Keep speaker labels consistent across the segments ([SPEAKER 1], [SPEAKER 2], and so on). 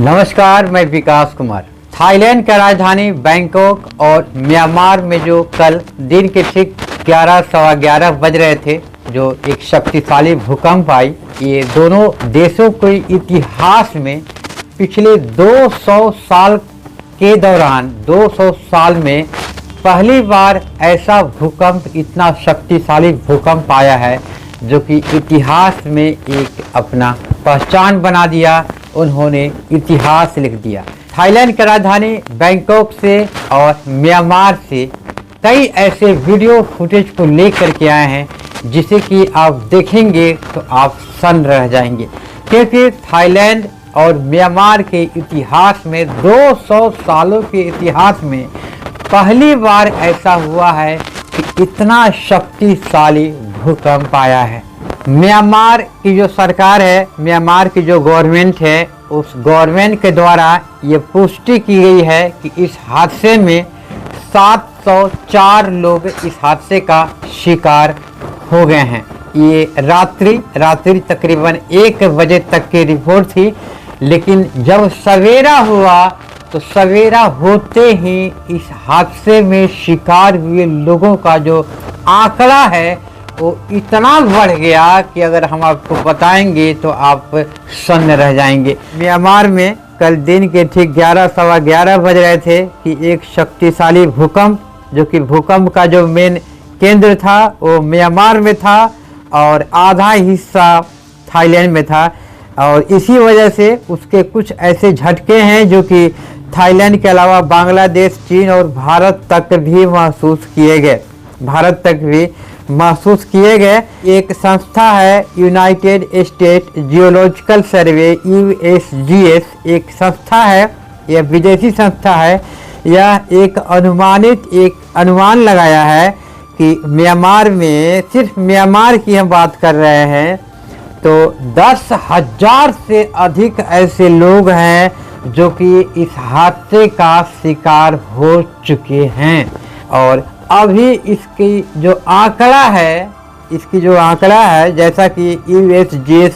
[SPEAKER 1] नमस्कार, मैं विकास कुमार। थाईलैंड का राजधानी बैंकॉक और म्यांमार में जो कल दिन के ठीक 11 बज रहे थे, जो एक शक्तिशाली भूकंप आई, ये दोनों देशों के इतिहास में पिछले 200 साल के दौरान 200 साल में पहली बार ऐसा भूकंप, इतना शक्तिशाली भूकंप आया है जो कि इतिहास में एक अपना पहचान बना दिया। उन्होंने इतिहास लिख दिया। थाईलैंड की राजधानी बैंकॉक से और म्यांमार से कई ऐसे वीडियो फुटेज को लेकर के आए हैं जिसे कि आप देखेंगे तो आप सन्न रह जाएंगे, क्योंकि थाईलैंड और म्यांमार के इतिहास में 200 सालों के इतिहास में पहली बार ऐसा हुआ है कि इतना शक्तिशाली भूकंप आया है। म्यांमार की जो सरकार है, म्यांमार की जो गवर्नमेंट है, उस गवर्नमेंट के द्वारा ये पुष्टि की गई है कि इस हादसे में 704 लोग इस हादसे का शिकार हो गए हैं। ये रात्रि तकरीबन 1 बजे तक की रिपोर्ट थी, लेकिन जब सवेरा हुआ तो सवेरा होते ही इस हादसे में शिकार हुए लोगों का जो आंकड़ा है वो इतना बढ़ गया कि अगर हम आपको बताएंगे तो आप सन्न रह जाएंगे। म्यांमार में कल दिन के ठीक 11 बज रहे थे कि एक शक्तिशाली भूकंप, जो कि भूकंप का जो मेन केंद्र था वो म्यांमार में था और आधा हिस्सा थाईलैंड में था, और इसी वजह से उसके कुछ ऐसे झटके हैं जो कि थाईलैंड के अलावा बांग्लादेश, चीन और भारत तक भी महसूस किए गए। एक संस्था है यूनाइटेड स्टेट जियोलॉजिकल सर्वे USGS, एक संस्था है, यह विदेशी संस्था है। यह एक अनुमान लगाया है कि म्यांमार में, सिर्फ म्यांमार की हम बात कर रहे हैं, तो 10,000 से अधिक ऐसे लोग हैं जो कि इस हादसे का शिकार हो चुके हैं। और अभी इसकी जो आंकड़ा है, जैसा कि USGS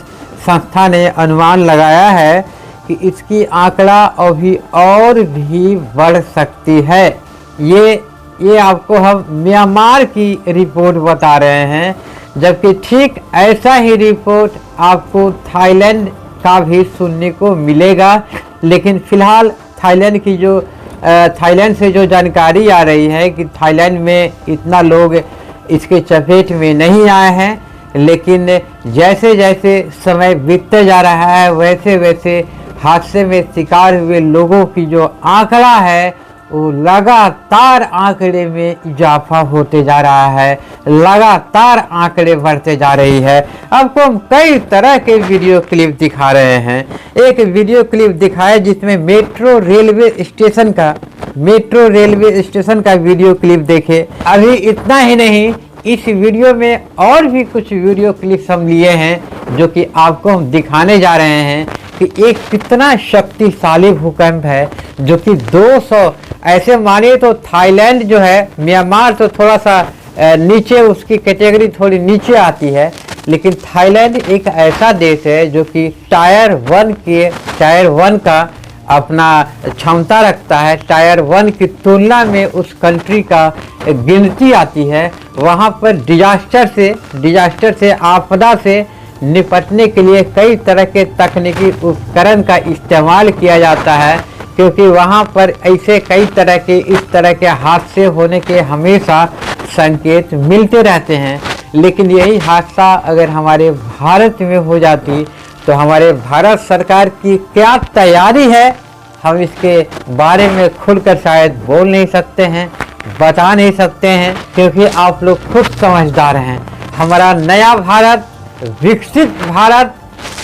[SPEAKER 1] संस्था ने अनुमान लगाया है कि इसकी आंकड़ा अभी और भी बढ़ सकती है। ये आपको हम म्यांमार की रिपोर्ट बता रहे हैं, जबकि ठीक ऐसा ही रिपोर्ट आपको थाईलैंड का भी सुनने को मिलेगा। लेकिन फिलहाल थाईलैंड से जो जानकारी आ रही है कि थाईलैंड में इतना लोग इसके चपेट में नहीं आए हैं, लेकिन जैसे जैसे समय बीतते जा रहा है वैसे वैसे हादसे में शिकार हुए लोगों की जो आंकड़ा है वो लगातार आंकड़े में इजाफा होते जा रहा है, लगातार आंकड़े बढ़ते जा रही है। आपको हम कई तरह के वीडियो क्लिप दिखा रहे हैं। एक वीडियो क्लिप दिखाया जिसमें मेट्रो रेलवे स्टेशन का वीडियो क्लिप देखे। अभी इतना ही नहीं, इस वीडियो में और भी कुछ वीडियो क्लिप्स हम लिए हैं जो कि आपको हम दिखाने जा रहे हैं कि एक कितना शक्तिशाली भूकंप है, जो कि 200, ऐसे मानिए तो थाईलैंड जो है, म्यांमार तो थोड़ा सा नीचे, उसकी कैटेगरी थोड़ी नीचे आती है, लेकिन थाईलैंड एक ऐसा देश है जो कि टायर 1 का अपना क्षमता रखता है। टायर 1 की तुलना में उस कंट्री का गिनती आती है। वहाँ पर डिजास्टर से आपदा से निपटने के लिए कई तरह के तकनीकी उपकरण का इस्तेमाल किया जाता है, क्योंकि वहाँ पर ऐसे कई तरह के इस तरह के हादसे होने के हमेशा संकेत मिलते रहते हैं। लेकिन यही हादसा अगर हमारे भारत में हो जाती तो हमारे भारत सरकार की क्या तैयारी है, हम इसके बारे में खुलकर शायद बोल नहीं सकते हैं, बता नहीं सकते हैं, क्योंकि आप लोग खुद समझदार हैं। हमारा नया भारत, विकसित भारत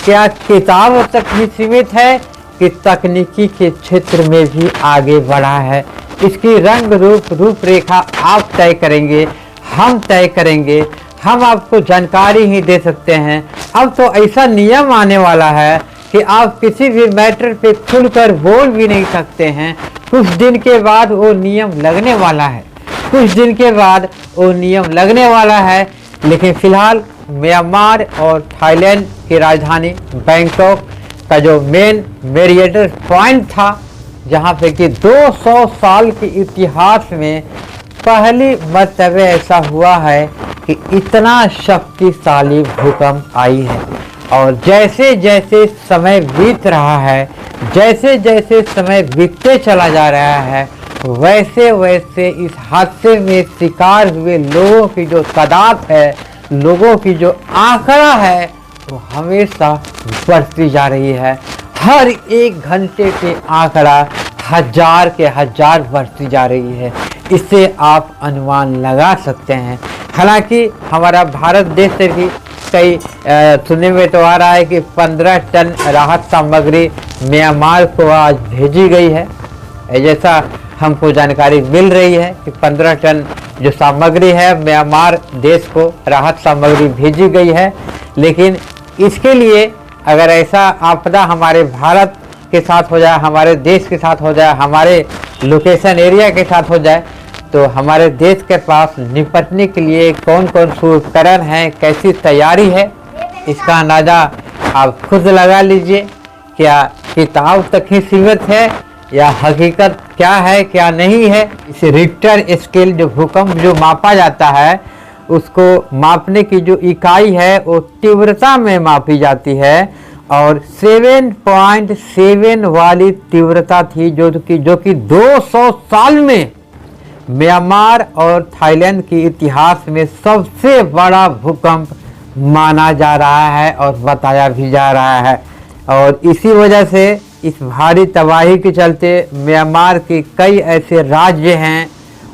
[SPEAKER 1] क्या किताबों तक ही सीमित है कि तकनीकी के क्षेत्र में भी आगे बढ़ा है। इसकी रूपरेखा आप तय करेंगे, हम तय करेंगे, हम आपको जानकारी ही दे सकते हैं। अब तो ऐसा नियम आने वाला है कि आप किसी भी मैटर पे खुलकर बोल भी नहीं सकते हैं। कुछ दिन के बाद वो नियम लगने वाला है, लेकिन फिलहाल म्यांमार और थाईलैंड की राजधानी बैंकॉक का जो मेन मेरिएटर पॉइंट था, जहाँ पे कि 200 साल के इतिहास में पहली मर्तबे ऐसा हुआ है कि इतना शक्तिशाली भूकंप आई है। और जैसे जैसे समय बीत रहा है, जैसे जैसे समय बीतते चला जा रहा है, वैसे वैसे इस हादसे में शिकार हुए लोगों की जो तादाद है, लोगों की जो आंकड़ा है, वो हमेशा बढ़ती जा रही है। हर एक घंटे पे आंकड़ा हजार के हजार बढ़ती जा रही है। इससे आप अनुमान लगा सकते हैं। हालांकि हमारा भारत देश से भी कई सुनने में तो आ रहा है कि 15 टन राहत सामग्री म्यांमार को आज भेजी गई है। जैसा हमको जानकारी मिल रही है कि 15 टन जो सामग्री है म्यांमार देश को राहत सामग्री भेजी गई है। लेकिन इसके लिए अगर ऐसा आपदा हमारे भारत के साथ हो जाए, हमारे देश के साथ हो जाए, हमारे लोकेशन एरिया के साथ हो जाए, तो हमारे देश के पास निपटने के लिए कौन कौन से उपकरण हैं, कैसी तैयारी है, इसका अंदाज़ा आप खुद लगा लीजिए। क्या किताब तक ही सीमित है या हकीकत क्या है क्या नहीं है। इस रिक्टर स्केल जो भूकंप जो मापा जाता है, उसको मापने की जो इकाई है वो तीव्रता में मापी जाती है और 7.7 वाली तीव्रता थी, जो कि 200 साल में म्यांमार और थाईलैंड के इतिहास में सबसे बड़ा भूकंप माना जा रहा है और बताया भी जा रहा है। और इसी वजह से इस भारी तबाही के चलते म्यांमार के कई ऐसे राज्य हैं,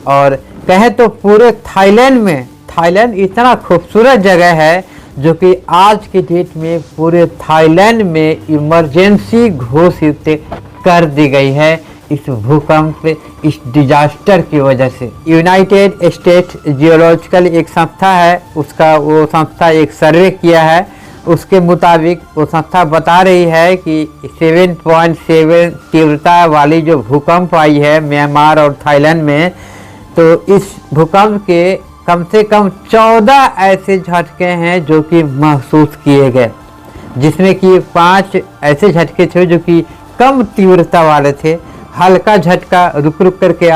[SPEAKER 1] और कहें तो पूरे थाईलैंड इतना खूबसूरत जगह है जो कि आज की डेट में पूरे थाईलैंड में इमरजेंसी घोषित कर दी गई है इस भूकंप, इस डिजास्टर की वजह से। यूनाइटेड स्टेट्स जियोलॉजिकल एक संस्था है, वो संस्था एक सर्वे किया है। उसके मुताबिक वो संस्था बता रही है कि 7.7 तीव्रता वाली जो भूकंप आई है म्यांमार और थाईलैंड में, तो इस भूकंप के कम से कम 14 ऐसे झटके हैं जो कि महसूस किए गए, जिसमें कि 5 ऐसे झटके थे जो कि कम तीव्रता वाले थे। हल्का झटका रुक रुक करके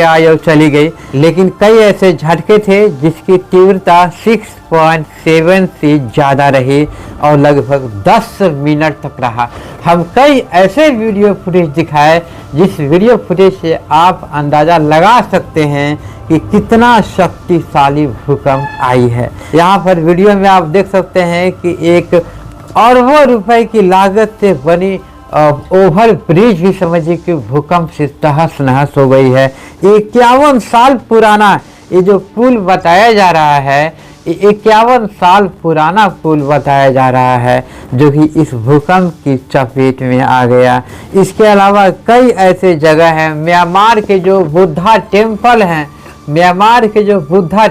[SPEAKER 1] आई और चली गई। लेकिन कई ऐसे झटके थे जिसकी तीव्रता 6.7 से ज़्यादा रही और लगभग 10 मिनट तक रहा। हम कई ऐसे वीडियो फुटेज दिखाए जिस वीडियो फुटेज से आप अंदाज़ा लगा सकते हैं कि कितना शक्तिशाली भूकंप आई है। यहाँ पर वीडियो में आप देख सकते हैं कि एक अरबों रुपए की लागत से बनी ओवर ब्रिज भी समझिए कि भूकंप से तहस नहस हो गई है। 51 साल पुराना ये जो पुल बताया जा रहा है, 51 साल पुराना पुल बताया जा रहा है जो कि इस भूकंप की चपेट में आ गया। इसके अलावा कई ऐसे जगह हैं। म्यांमार के जो बुद्धा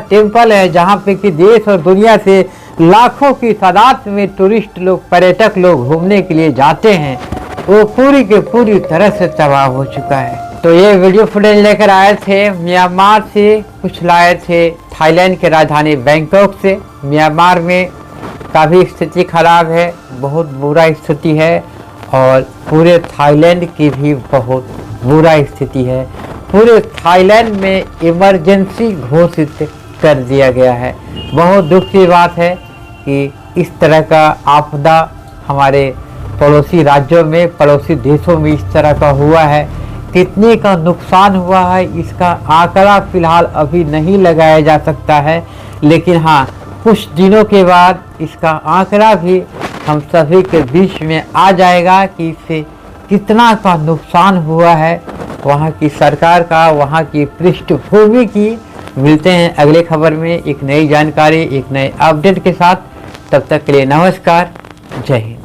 [SPEAKER 1] टेम्पल है जहाँ पे कि देश और दुनिया से लाखों की तादाद में टूरिस्ट लोग, पर्यटक लोग घूमने के लिए जाते हैं, वो पूरी के पूरी तरह से तबाह हो चुका है। तो ये वीडियो फुटेज लेकर आए थे म्यांमार से, कुछ लाए थे थाईलैंड के राजधानी बैंकॉक से। म्यांमार में काफ़ी स्थिति खराब है, बहुत बुरा स्थिति है, और पूरे थाईलैंड की भी बहुत बुरा स्थिति है। पूरे थाईलैंड में इमरजेंसी घोषित कर दिया गया है। बहुत दुख की बात है कि इस तरह का आपदा हमारे पड़ोसी राज्यों में, पड़ोसी देशों में इस तरह का हुआ है। कितने का नुकसान हुआ है इसका आंकड़ा फिलहाल अभी नहीं लगाया जा सकता है, लेकिन हाँ, कुछ दिनों के बाद इसका आंकड़ा भी हम सभी के बीच में आ जाएगा कि इससे कितना का नुकसान हुआ है वहाँ की सरकार का, वहाँ की पृष्ठभूमि की। मिलते हैं अगले खबर में एक नई जानकारी, एक नए अपडेट के साथ। तब तक के लिए नमस्कार, जय हिंद।